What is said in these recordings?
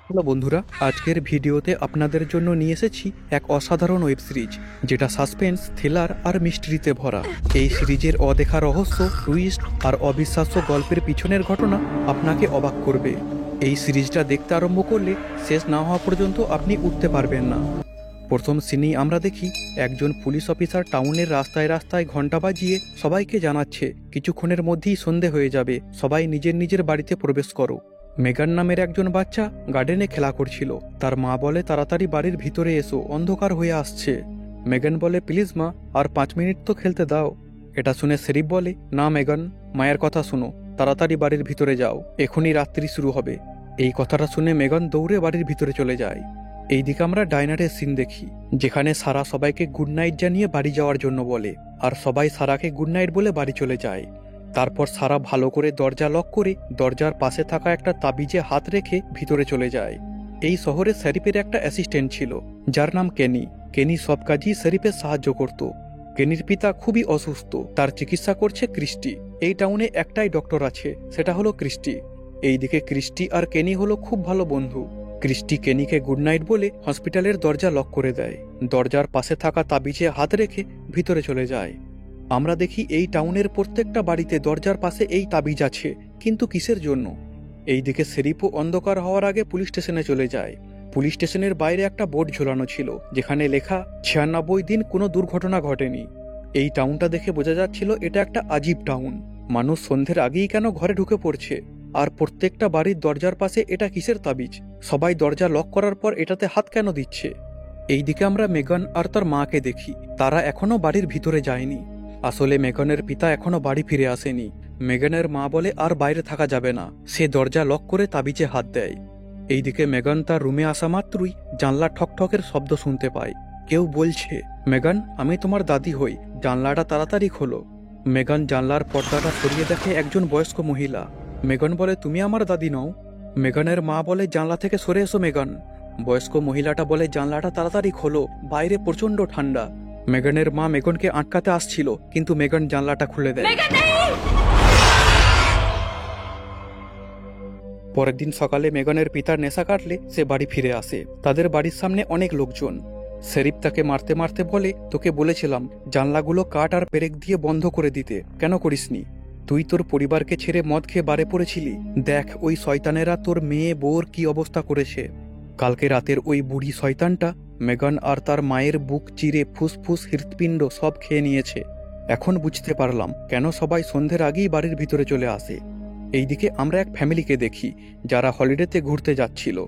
Hello বন্ধুরা, আজকের ভিডিওতে আপনাদের জন্য নিয়ে এসেছি এক অসাধারণ ওয়েব সিরিজ যেটা সাসপেন্স, থ্রিলার আর মিস্ট্রিতে ভরা। এই সিরিজের অদেখা রহস্য, টুইস্ট আর অবিশ্বাস্য গল্পের পিছনের ঘটনা আপনাকে অবাক করবে। এই সিরিজটা দেখতে আরম্ভ করলে শেষ না হওয়া পর্যন্ত আপনি উঠতে পারবেন না। প্রথম সিনেই আমরা দেখি একজন পুলিশ অফিসার টাউনের রাস্তায় রাস্তায় ঘন্টা বাজিয়ে সবাইকে জানাচ্ছে কিছুক্ষণের মধ্যেই সন্ধে হয়ে যাবে, সবাই নিজের নিজের বাড়িতে প্রবেশ করো। মেগান নামের একজন বাচ্চা গার্ডেনে খেলা করছিল। তার মা বলে তাড়াতাড়ি বাড়ির ভিতরে এসো, অন্ধকার হয়ে আসছে। মেগান বলে প্লিজ মা, আর 5 মিনিট তো খেলতে দাও। এটা শুনে শেরিফ বলে না মেগান, মায়ের কথা শুনো, তাড়াতাড়ি বাড়ির ভিতরে যাও, এখনই রাত্রি শুরু হবে। এই কথাটা শুনে মেগান দৌড়ে বাড়ির ভিতরে চলে যায়। এইদিকে আমরা ডাইনারের সিন দেখি, যেখানে সারা সবাইকে গুড নাইট জানিয়ে বাড়ি যাওয়ার জন্য বলে, আর সবাই সারাকে গুড নাইট বলে বাড়ি চলে যায়। তারপর সারা ভালো করে দরজা লক করে দরজার পাশে থাকা একটা তাবিজে হাত রেখে ভিতরে চলে যায়। এই শহরে শেরিফের একটা অ্যাসিস্ট্যান্ট ছিল যার নাম কেনি। কেনি সব কাজই শেরিফের সাহায্য করত। কেনির পিতা খুবই অসুস্থ, তার চিকিৎসা করছে ক্রিস্টি। এই টাউনে একটাই ডক্টর আছে, সেটা হলো ক্রিস্টি। এইদিকে ক্রিস্টি আর কেনি হলো খুব ভালো বন্ধু। ক্রিস্টি কেনিকে গুড নাইট বলে হসপিটালের দরজা লক করে দেয়। দরজার পাশে থাকা তাবিজে হাত রেখে ভিতরে চলে যায়। আমরা দেখি এই টাউনের প্রত্যেকটা বাড়িতে দরজার পাশে এই তাবিজ আছে, কিন্তু কিসের জন্য? এইদিকে শেরিফও অন্ধকার হওয়ার আগে পুলিশ স্টেশনে চলে যায়। পুলিশ স্টেশনের বাইরে একটা বোর্ড ঝোলানো ছিল, যেখানে লেখা 96 দিন কোনো দুর্ঘটনা ঘটেনি। এই টাউনটা দেখে বোঝা যাচ্ছিল এটা একটা আজীব টাউন। মানুষ সন্ধ্যের আগেই কেন ঘরে ঢুকে পড়ছে? আর প্রত্যেকটা বাড়ির দরজার পাশে এটা কিসের তাবিজ? সবাই দরজা লক করার পর এটাতে হাত কেন দিচ্ছে? এইদিকে আমরা মেগান আর তার মাকে দেখি, তারা এখনো বাড়ির ভিতরে যায়নি। আসলে মেগানের পিতা এখনো বাড়ি ফিরে আসেনি। মেগানের মা বলে আর বাইরে থাকা যাবে না, সে দরজা লক করে তাবিজে হাত দেয়। এইদিকে মেগান তার রুমে আসা মাত্রই জানলা ঠকঠকের শব্দ শুনতে পায়। কেউ বলছে, মেগান আমি তোমার দাদি হই, জানলাটা তাড়াতাড়ি খোলো। মেগান জানলার পর্দাটা সরিয়ে দেখে একজন বয়স্ক মহিলা। মেগান বলে তুমি আমার দাদি নও। মেগানের মা বলে জানলা থেকে সরে এসো মেগান। বয়স্ক মহিলাটা বলে জানলাটা তাড়াতাড়ি খোলো, বাইরে প্রচন্ড ঠান্ডা। মেগানের মা মেগনকে আটকাতে আসছিল, কিন্তু মেগান জানলাটা খুলে দেয়। পরের দিন সকালে মেগানের পিতার নেশা কাটলে সে বাড়ি ফিরে আসে। তাদের বাড়ির সামনে অনেক লোকজন। শেরিফ তাকে মারতে মারতে বলে তোকে বলেছিলাম জানলাগুলো কাঠ আর পেরেক দিয়ে বন্ধ করে দিতে, কেন করিসনি? তুই তোর পরিবারকে ছেড়ে মদ খেয়ে বাড়ে পড়েছিলি, দেখ ওই শয়তানেরা তোর মেয়ে বউর কি অবস্থা করেছে। কালকে রাতের ওই বুড়ি শয়তানটা মেগান আর তার মায়ের বুক চিরে ফুসফুস হৃৎপিণ্ড সব খেয়ে নিয়েছে। এখন বুঝতে পারলাম কেন সবাই সন্ধ্যের আগেই বাড়ির ভিতরে চলে আসে। এইদিকে আমরা এক ফ্যামিলিকে দেখি যারা হলিডেতে ঘুরতে যাচ্ছিল,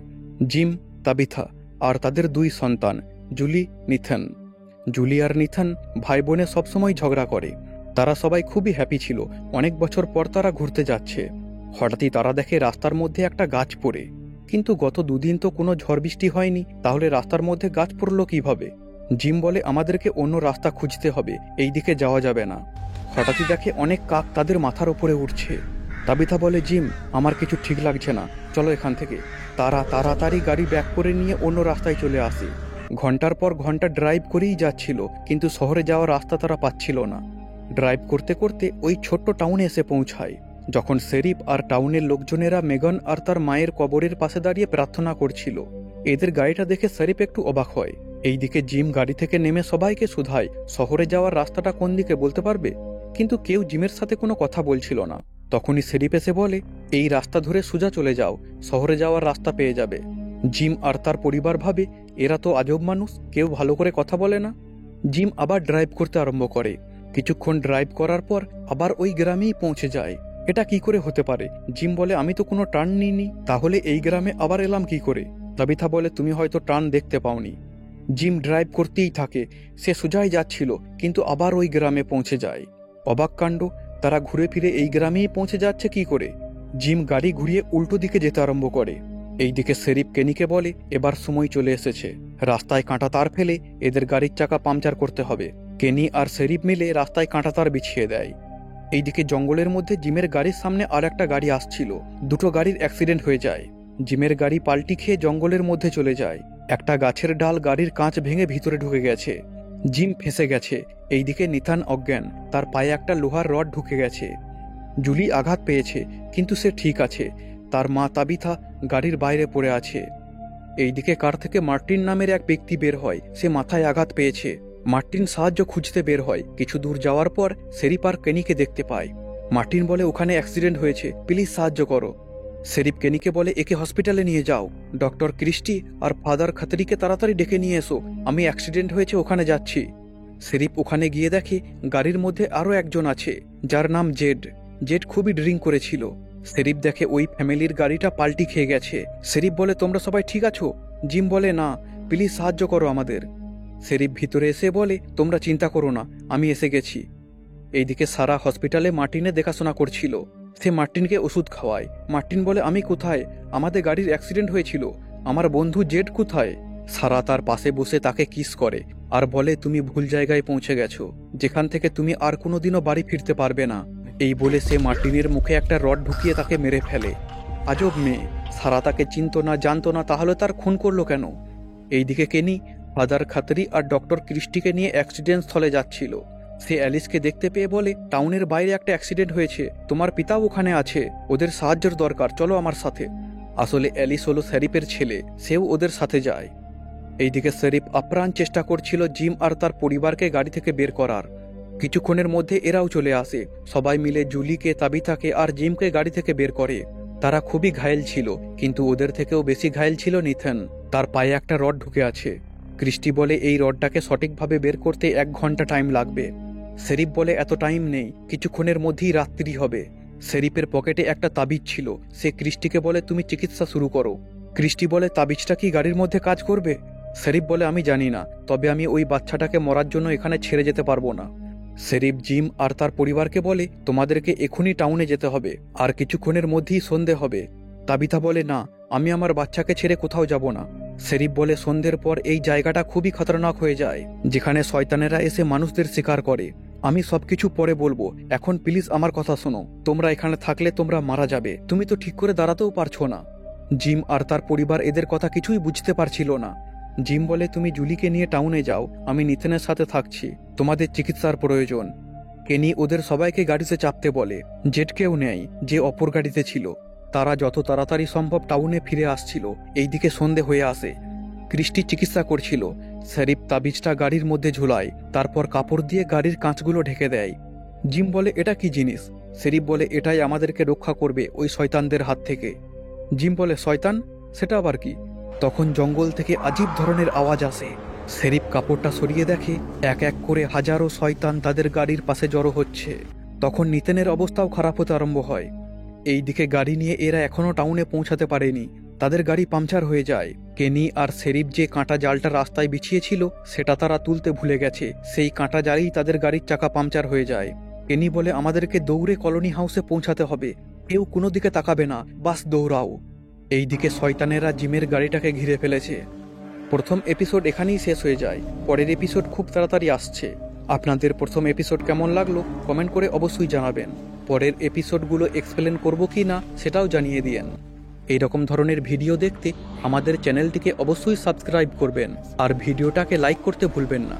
জিম, তাবিথা আর তাদের 2 সন্তান জুলি, নিথন। জুলি আর নিথন ভাই বোনে সবসময় ঝগড়া করে। তারা সবাই খুবই হ্যাপি ছিল, অনেক বছর পর তারা ঘুরতে যাচ্ছে। হঠাৎই তারা দেখে রাস্তার মধ্যে একটা গাছ পড়ে। কিন্তু গত 2 দিন তো কোনো ঝড় বৃষ্টি হয়নি, তাহলে রাস্তার মধ্যে গাছ পড়লো কিভাবে? জিম বলে আমাদেরকে অন্য রাস্তা খুঁজতে হবে, এই দিকে যাওয়া যাবে না। হঠাৎই দেখে অনেক কাক তাদের মাথার উপরে উঠছে। তাবিথা বলে জিম আমার কিছু ঠিক লাগছে না, চলো এখান থেকে। তারা তাড়াতাড়ি গাড়ি ব্যাক করে নিয়ে অন্য রাস্তায় চলে আসে। ঘন্টার পর ঘন্টা ড্রাইভ করেই যাচ্ছিল, কিন্তু শহরে যাওয়ার রাস্তা তারা পাচ্ছিল না। ড্রাইভ করতে করতে ওই ছোট্ট টাউনে এসে পৌঁছায়। যখন শেরিফ আর টাউনের লোকজনেরা মেগান আর তার মায়ের কবরের পাশে দাঁড়িয়ে প্রার্থনা করছিল, এদের গাড়িটা দেখে শেরিফ একটু অবাক হয়। এইদিকে জিম গাড়ি থেকে নেমে সবাইকে শুধায় শহরে যাওয়ার রাস্তাটা কোন দিকে বলতে পারবে, কিন্তু কেউ জিমের সাথে কোনো কথা বলছিল না। তখনই শেরিফ এসে বলে এই রাস্তা ধরে সোজা চলে যাও, শহরে যাওয়ার রাস্তা পেয়ে যাবে। জিম আর তার পরিবার ভাবে এরা তো আজব মানুষ, কেউ ভালো করে কথা বলে না। জিম আবার ড্রাইভ করতে আরম্ভ করে। কিছুক্ষণ ড্রাইভ করার পর আবার ওই গ্রামেই পৌঁছে যায়। এটা কি করে হতে পারে? জিম বলে আমি তো কোনো টার্ন নিইনি, তাহলে এই গ্রামে আবার এলাম কি করে? তাবিথা বলে তুমি হয়তো টার্ন দেখতে পাওনি। জিম ড্রাইভ করতেই থাকে, সে সোজাই যাচ্ছিল, কিন্তু আবার ওই গ্রামে পৌঁছে যায়। অবাক কাণ্ড, তারা ঘুরে ফিরে এই গ্রামেই পৌঁছে যাচ্ছে কি করে? জিম গাড়ি ঘুরিয়ে উল্টো দিকে যেতে আরম্ভ করে। এইদিকে শেরিফ কেনিকে বলে এবার সময় চলে এসেছে, রাস্তায় কাঁটা তার ফেলে এদের গাড়ির চাকা পাংচার করতে হবে। কেনি আর শেরিফ মিলে রাস্তায় কাঁটা তার বিছিয়ে দেয়। এইদিকে জঙ্গলের মধ্যে জিমের গাড়ির সামনে আর একটা গাড়ি আসছিল। 2টো গাড়ির অ্যাক্সিডেন্ট হয়ে যায়। জিমের গাড়ি পাল্টি খেয়ে জঙ্গলের মধ্যে চলে যায়। একটা গাছের ডাল গাড়ির কাঁচ ভেঙে ভিতরে ঢুকে গেছে। জিম ফেঁসে গেছে। এইদিকে নিথান অজ্ঞান, তার পায়ে একটা লোহার রড ঢুকে গেছে। জুলি আঘাত পেয়েছে, কিন্তু সে ঠিক আছে। তার মা তাবিথা গাড়ির বাইরে পড়ে আছে। এইদিকে কার থেকে মার্টিন নামের এক ব্যক্তি বের হয়। সে মাথায় আঘাত পেয়েছে। মার্টিন সাহায্য খুঁজতে বের হয়। কিছু দূর যাওয়ার পর শেরিফ আর কেনিকে দেখতে পায়। মার্টিন বলে ওখানে অ্যাক্সিডেন্ট হয়েছে, প্লিজ সাহায্য করো। শেরিফ কেনিকে বলে একে হসপিটালে নিয়ে যাও। ডক্টর ক্রিস্টি আর ফাদার খাতরিকে তাড়াতাড়ি ডেকে নিয়ে এসো, আমি অ্যাক্সিডেন্ট হয়েছে ওখানে যাচ্ছি। শেরিফ ওখানে গিয়ে দেখে গাড়ির মধ্যে আরও একজন আছে, যার নাম জেড। জেড খুবই ড্রিঙ্ক করেছিল। শেরিফ দেখে ওই ফ্যামিলির গাড়িটা পাল্টি খেয়ে গেছে। শেরিফ বলে তোমরা সবাই ঠিক আছো? জিম বলে না, প্লিজ সাহায্য করো আমাদের। শেরিফ ভিতরে এসে বলে তোমরা চিন্তা করো না, আমি এসে গেছি। এইদিকে সারা হসপিটালে মার্টিনে দেখাশোনা করছিল। সে মার্টিনকে ওষুধ খাওয়ায়। মার্টিন বলে আমি কোথায়? আমাদের গাড়ির অ্যাক্সিডেন্ট হয়েছিল, আমার বন্ধু জেড কোথায়? সারা তার পাশে বসে তাকে কিস করে আর বলে তুমি ভুল জায়গায় পৌঁছে গেছো, যেখান থেকে তুমি আর কোনোদিনও বাড়ি ফিরতে পারবে না। এই বলে সে মার্টিনের মুখে একটা রড ঢুকিয়ে তাকে মেরে ফেলে। আজব মেয়ে, সারা তাকে চিনতো না, জানতো না, তাহলে তার খুন করলো কেন? এইদিকে কেনি ফাদার খাতরি আর ডক্টর ক্রিস্টিকে নিয়ে অ্যাক্সিডেন্ট স্থলে যাচ্ছিল। সে অ্যালিসকে দেখতে পেয়ে বলে টাউনের বাইরে একটা অ্যাক্সিডেন্ট হয়েছে, তোমার পিতাও ওখানে আছে, ওদের সাহায্যের দরকার, চলো আমার সাথে। আসলে অ্যালিস হলো শেরিফের ছেলে, সেও ওদের সাথে যায়। এইদিকে শেরিফ আপ্রাণ চেষ্টা করছিল জিম আর তার পরিবারকে গাড়ি থেকে বের করার। কিছুক্ষণের মধ্যে এরাও চলে আসে। সবাই মিলে জুলিকে, তাবিথাকে আর জিমকে গাড়ি থেকে বের করে। তারা খুবই ঘায়েল ছিল, কিন্তু ওদের থেকেও বেশি ঘায়েল ছিল নিথন। তার পায়ে একটা রড ঢুকে আছে। ক্রিস্টি বলে এই রডটাকে সঠিকভাবে বের করতে 1 ঘন্টা টাইম লাগবে। শেরিফ বলে এত টাইম নেই, কিছুক্ষণের মধ্যেই রাত্রি হবে। শেরিফের পকেটে একটা তাবিজ ছিল। সে ক্রিস্টিকে বলে তুমি চিকিৎসা শুরু করো। ক্রিস্টি বলে তাবিজটা কি গাড়ির মধ্যে কাজ করবে? শেরিফ বলে আমি জানি না, তবে আমি ওই বাচ্চাটাকে মরার জন্য এখানে ছেড়ে যেতে পারবো না। শেরিফ জিম আর তার পরিবারকে বলে তোমাদেরকে এখনই টাউনে যেতে হবে, আর কিছুক্ষণের মধ্যেই সন্ধে হবে। তাবিথা বলে না, আমি আমার বাচ্চাকে ছেড়ে কোথাও যাব না। শেরিফ বলে সন্ধ্যের পর এই জায়গাটা খুবই খতরনাক হয়ে যায়, যেখানে শয়তানেরা এসে মানুষদের শিকার করে। আমি সবকিছু পরে বলবো, এখন প্লিজ আমার কথা শোনো। তোমরা এখানে থাকলে তোমরা মারা যাবে, তুমি তো ঠিক করে দাঁড়াতেও পারছো না। জিম আর তার পরিবার এদের কথা কিছুই বুঝতে পারছিল না। জিম বলে তুমি জুলিকে নিয়ে টাউনে যাও, আমি নিথেনের সাথে থাকছি, তোমাদের চিকিৎসার প্রয়োজন। কেনি ওদের সবাইকে গাড়িতে চাপতে বলে। জেটকেও নেয়, যে অপর গাড়িতে ছিল। তারা যত তাড়াতাড়ি সম্ভব টাউনে ফিরে আসছিল। এইদিকে সন্ধে হয়ে আসে। ক্রিস্টি চিকিৎসা করছিল। শেরিফ তাবিজটা গাড়ির মধ্যে ঝুলায়, তারপর কাপড় দিয়ে গাড়ির কাঁচগুলো ঢেকে দেয়। জিম বলে এটা কি জিনিস? শেরিফ বলে এটাই আমাদেরকে রক্ষা করবে ওই শয়তানদের হাত থেকে। জিম বলে শয়তান, সেটা আবার কি? তখন জঙ্গল থেকে আজীব ধরনের আওয়াজ আসে। শেরিফ কাপড়টা সরিয়ে দেখে এক এক করে হাজারো শয়তান তাদের গাড়ির পাশে জড়ো হচ্ছে। তখন নিতেনের অবস্থাও খারাপ হতে আরম্ভ হয়। এই দিকে গাড়ি নিয়ে এরা এখনো টাউনে পৌঁছাতে পারেনি। তাদের গাড়ি পাংচার হয়ে যায়। কেনি আর শেরিফ যে কাঁটা জালটা রাস্তায় বিছিয়েছিল সেটা তারা তুলতে ভুলে গেছে। সেই কাঁটা জালেই তাদের গাড়ির চাকা পাংচার হয়ে যায়। কেনি বলে আমাদেরকে দৌড়ে কলোনি হাউসে পৌঁছাতে হবে, কেউ কোনো দিকে তাকাবে না, বাস দৌড়াও। এইদিকে শয়তানেরা জিমের গাড়িটাকে ঘিরে ফেলেছে। প্রথম এপিসোড এখানেই শেষ হয়ে যায়। পরের এপিসোড খুব তাড়াতাড়ি আসছে। আপনাদের প্রথম এপিসোড কেমন লাগলো কমেন্ট করে অবশ্যই জানাবেন। পরের এপিসোডগুলো এক্সপ্লেন করব কি না সেটাও জানিয়ে দিয়েন। এইরকম ধরনের ভিডিও দেখতে আমাদের চ্যানেলটিকে অবশ্যই সাবস্ক্রাইব করবেন আর ভিডিওটাকে লাইক করতে ভুলবেন না।